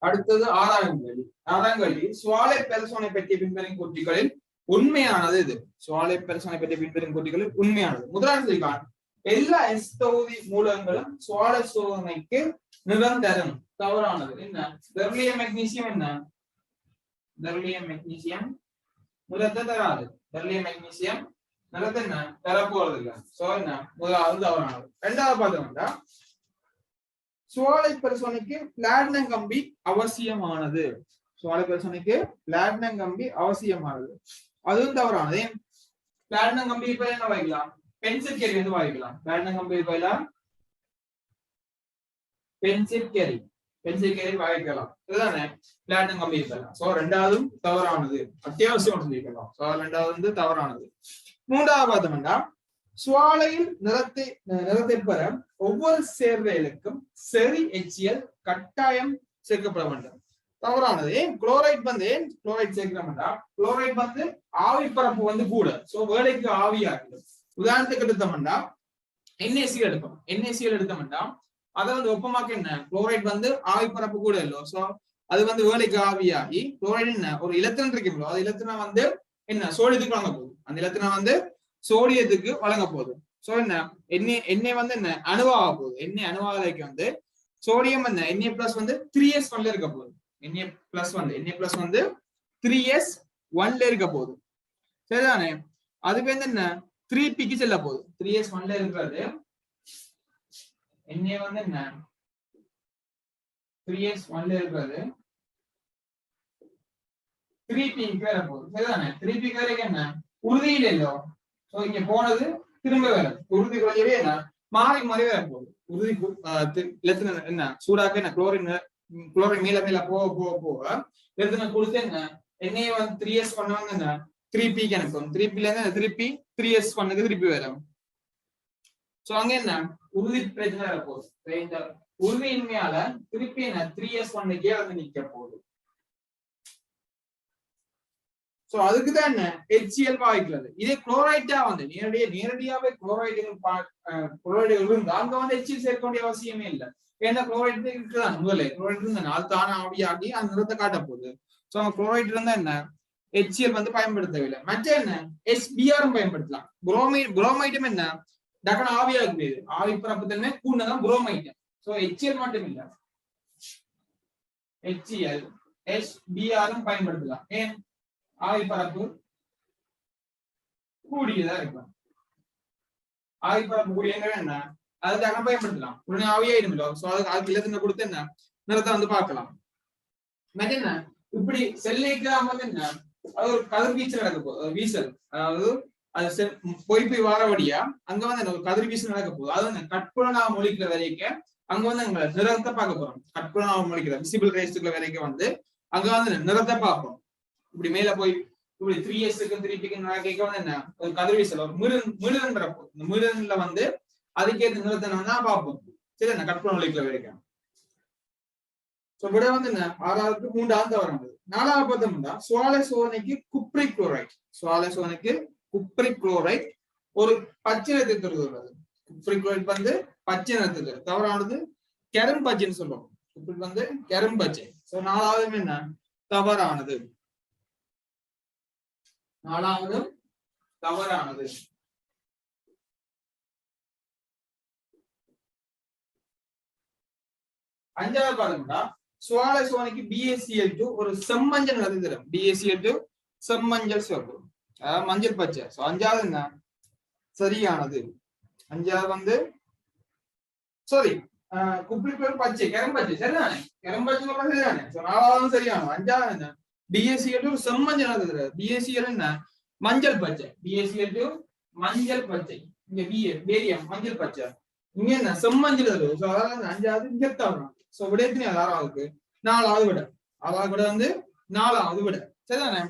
அடுத்தது ஆறாம் கேள்வி சுவாலை பெர்சோனை பற்றிய பின்வரும் கூற்றுகளில் உண்மையானது இது. சுவாலை பெர்சோனை பற்றிய பின்வரும் கூற்றுகளில் உண்மையானது. முதலாவது எல்லா எஸ் தொகுதி மூலங்களும் சுவாலை சோதனைக்கு நிறம் தரும். தவறானது. என்ன? பெர்லியம் மெக்னீசியம் என்ன? பெர்லியம் மெக்னீசியம் நிறத்தை தராது. பெர்லியம் மெக்னீசியம் நிறத்தை என்ன தரப்போறது இல்ல. சோ என்ன? முதலாவது தவறானது. இரண்டாவது பார்த்தோம்னா சுவாலை பரிசோதனைக்கு பிளாட்டினம் கம்பி அவசியமானது. சுவாலை பரிசோதனைக்கு பிளாட்டினம் கம்பி அவசியமானது. அதுவும் தவறானது. பிளாட்டினம் கம்பி இப்ப என்ன வாங்கிக்கலாம்? பென்சில் கேரி வந்து வாங்கிக்கலாம். பிளாட்டினம் கம்பி பதிலா பென்சில் கேரி வாங்கிக்கலாம். இதுதானே பிளாட்டினம் கம்பி இருக்கலாம். சோ ரெண்டாவதும் தவறானது. அத்தியாவசியம் சொல்லிக்கலாம். சோ ரெண்டாவது வந்து தவறானது. மூன்றாவது பார்த்தோம்னா சுவாலையில் நிறத்தை பெற ஒவ்வொரு சேர்வைகளுக்கும் சரி HCl கட்டாயம் சேர்க்கப்பட வேண்டும். தவறானது. ஏன் குளோரைட் சேர்க்கிறோம்னா குளோரைட் வந்து ஆவி பரப்பு வந்து கூட. சோ வேலைக்கு ஆவியாகுது. உதாரணத்துக்கு எடுத்தோம்னா NaCl எடுப்போம். NaCl எடுத்தோம்னா அதை வந்து ஒப்பமாக்க என்ன? குளோரைட் வந்து ஆவி பரப்பு கூட இல்லோ. சோ அது வந்து வேலைக்கு ஆவியாகி குளோரைட் என்ன ஒரு இலத்திரன் இருக்குங்களோ அது இலத்திரம் வந்து என்ன சோடியத்துக்கு வழங்க போகுது. அந்த இலத்திரம் வந்து சோடியத்துக்கு வழங்க போகுது. சோ என்ன எண்ணெய் வந்து என்ன அணுவாக போகுது. எண்ணெய் அணுவாக வந்து சோடியம் என்ன Na+ வந்து 3s1 இருக்க போகுது. Na+ வந்து 3s1 இருக்க போகுது. சரிதானே? அதுக்கு வந்து என்ன 3p செல்ல போகுது. 3s1 இருக்கிறது Na வந்து என்ன 3s1 இருக்கிறது 3p வர போகுது. சரிதானே? 3p வரைக்கும் என்ன உறுதியில் இல்லோ. சோ இங்க போனது திரும்ப வேற உறுதி குறையவே என்ன மாறி வர போகுது. உறுதி என்ன சூடாக்க என்ன குளோரின் மேல போக எத்தனை கொடுத்து என்ன எண்ணெய் வந்து 3s1 வந்து என்ன 3p கணக்கும் 3p ல இருந்து 3p 3s1க்கு திருப்பி வரும். சோ அங்க என்ன உறுதி பிரச்சனை வர போகுது. இந்த உறுதியின்மையால திருப்பி என்ன 3s1க்கே வந்து நிக்க போகுது. சோ அதுக்குதான் என்ன HCl பாவிக்கிறது. இதே குளோரைட்டா வந்து நேரடியாவே குளோரைடுகள் இருந்தா அங்க வந்து HCl சேர்க்க வேண்டிய அவசியமே இல்லை. ஏன்னா குளோரைட் இருக்குதான் முதல்ல குளோரைட் இருந்தால் தானே ஆவியாகி அந்த நிறத்தை காட்ட போகுது. சோ குளோரைட் இருந்தா என்ன HCl வந்து பயன்படுத்தவில்லை. மற்ற என்ன SBr பயன்படுத்தலாம். புரோமைட்டும் என்ன டக்குனு ஆவியாகுது. ஆவி பரப்பு தன்மை கூடதான் புரோமைட். சோ HCl மட்டும் இல்ல HCl SBr பயன்படுத்தலாம். ஏன் ஆவி பரப்பு கூடியதா இருக்கும். ஆவி பரப்பு கூடியங்க என்ன அதுக்காக பயன்படுத்தலாம். உடனே ஆவியாயிடும்ல. சோ அதுக்கு இலத்தின கொடுத்து என்ன நிறத்தை வந்து பார்க்கலாம். மற்ற என்ன இப்படி செல்லிக்காம வந்து என்ன அது ஒரு கதிர்வீச்சு நடக்க போகுது. வீசல் அதாவது அது போய் வாரபடியா அங்க வந்து ஒரு கதிர்வீச்சு நடக்க போகுது. அது கட்புலனாக மொழிக்கிற வரைக்கும் அங்க வந்து அங்க நிறத்தை பார்க்க போறோம். கட்புலனாக மொழிக்கிற விசிபிள் ரேஸ்டுக்குள்ள வரைக்கும் வந்து அங்க வந்து நிறத்தை பார்ப்போம். இப்படி மேல போய் இப்படி 3s-க்கு 3p-க்கு நடக்க வந்து என்ன ஒரு கதிர்வீசல் ஒரு மிருதன் வரப்போகுது. இந்த மிருதன்ல வந்து அதுக்கேற்ற நிறத்தை தான் பார்ப்போம். சரி என்ன கட்புலன் மொழிக்கிற வரைக்கும். சோ விட வந்து என்ன ஆறாவது 3வது தவறானது. 4வது பார்த்தோம்னா சுவாலை சோதனைக்கு குப்ரிக் குளோரைட் ஒரு பச்சை நிறத்தை தருகிறது. குப்ரிக் குளோரைட் வந்து பச்சை நிறத்துக்கு தவறானது. கரும்பச்சைன்னு சொல்லுவோம். குப்ரிக் வந்து கரும்பச்சை. சோ 4வது என்ன தவறானது. 4வது தவறானது. 5வது பார்த்தோம்னா சுவாலை சோதனைக்கு BaCl2 ஒரு செம்மஞ்சள் நிறத்தை தரும். BaCl2 செம்மஞ்சள் சிவப்பு மஞ்சள் பச்சை. 5வது என்ன சரியானது. 5வது வந்து சாரி குப்ரிக் பச்சை கரும்பச்சை. சரிதானே? கரும்பச்சை சரிதானே? 4வது சரியான. 5வது என்ன BaCl2 செம்மஞ்சள் நிறத்தை தரும். BaCl என்ன மஞ்சள் பச்சை. BaCl2 மஞ்சள் பச்சை. இங்க பேரியம் மஞ்சள் பச்சை. இங்க என்ன செம்மஞ்சள் தரும். சோ அதாவது 5வது இங்க தவறானது. சோ விட எத்தனை 6வது 4வது விட. 6வது விட வந்து 4வது விட. சரிதானே?